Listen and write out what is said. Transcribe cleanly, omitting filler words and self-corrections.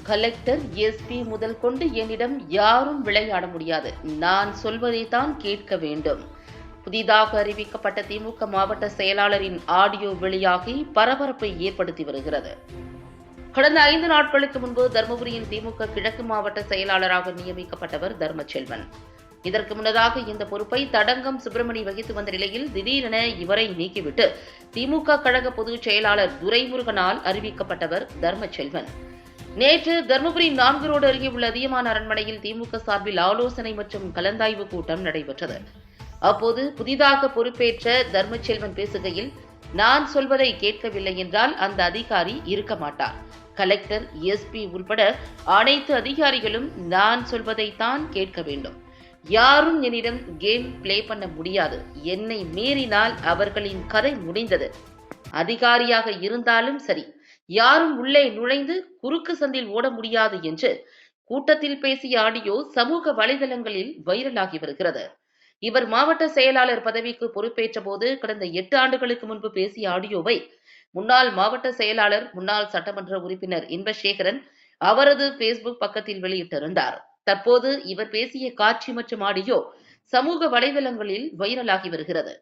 Collector, SP முதல் கொண்டு என்னிடம் யாரும் விளையாட முடியாது. நான் சொல்வதைத்தான் கேட்க வேண்டும். புதிதாக அறிவிக்கப்பட்ட திமுக மாவட்ட செயலாளரின் ஆடியோ வெளியாகி பரபரப்பை ஏற்படுத்தி வருகிறது. கடந்த 5 நாட்களுக்கு முன்பு தருமபுரியின் திமுக கிழக்கு மாவட்ட செயலாளராக நியமிக்கப்பட்டவர் தர்மச்செல்வன். இதற்கு முன்னதாக இந்த பொறுப்பை தடங்கம் சுப்பிரமணி வகித்து வந்த நிலையில் திடீரென இவரை நீக்கிவிட்டு திமுக கழக பொதுச் செயலாளர் துரைமுருகனால் அறிவிக்கப்பட்டவர் தர்மச்செல்வன். நேற்று தருமபுரி 4 ரோடு அருகே உள்ள அதியமான் அரண்மனையில் திமுக சார்பில் ஆலோசனை மற்றும் கலந்தாய்வு கூட்டம் நடைபெற்றது. அப்போது புதிதாக பொறுப்பேற்ற தர்மச்செல்வன் பேசுகையில், நான் சொல்வதை கேட்கவில்லை என்றால் அந்த அதிகாரி இருக்க மாட்டார். கலெக்டர், எஸ்பி உள்பட அனைத்து அதிகாரிகளும் நான் சொல்வதைத்தான் கேட்க வேண்டும். யாரும் என்னிடம் கேம் பிளே பண்ண முடியாது. என்னை மீறினால் அவர்களின் கதை முடிந்தது. அதிகாரியாக இருந்தாலும் சரி, யாரும் உள்ளே நுழைந்து குறுக்கு சந்தில் ஓட முடியாது என்று கூட்டத்தில் பேசிய ஆடியோ சமூக வலைதளங்களில் வைரலாகி வருகிறது. இவர் மாவட்ட செயலாளர் பதவிக்கு பொறுப்பேற்ற போது கடந்த 8 ஆண்டுகளுக்கு முன்பு பேசிய ஆடியோவை முன்னாள் மாவட்ட செயலாளர், முன்னாள் சட்டமன்ற உறுப்பினர் இன்பசேகரன் அவரது பேஸ்புக் பக்கத்தில் வெளியிட்டிருந்தார். தற்போது இவர் பேசிய காட்சி மற்றும் ஆடியோ சமூக வலைதளங்களில் வைரலாகி வருகிறது.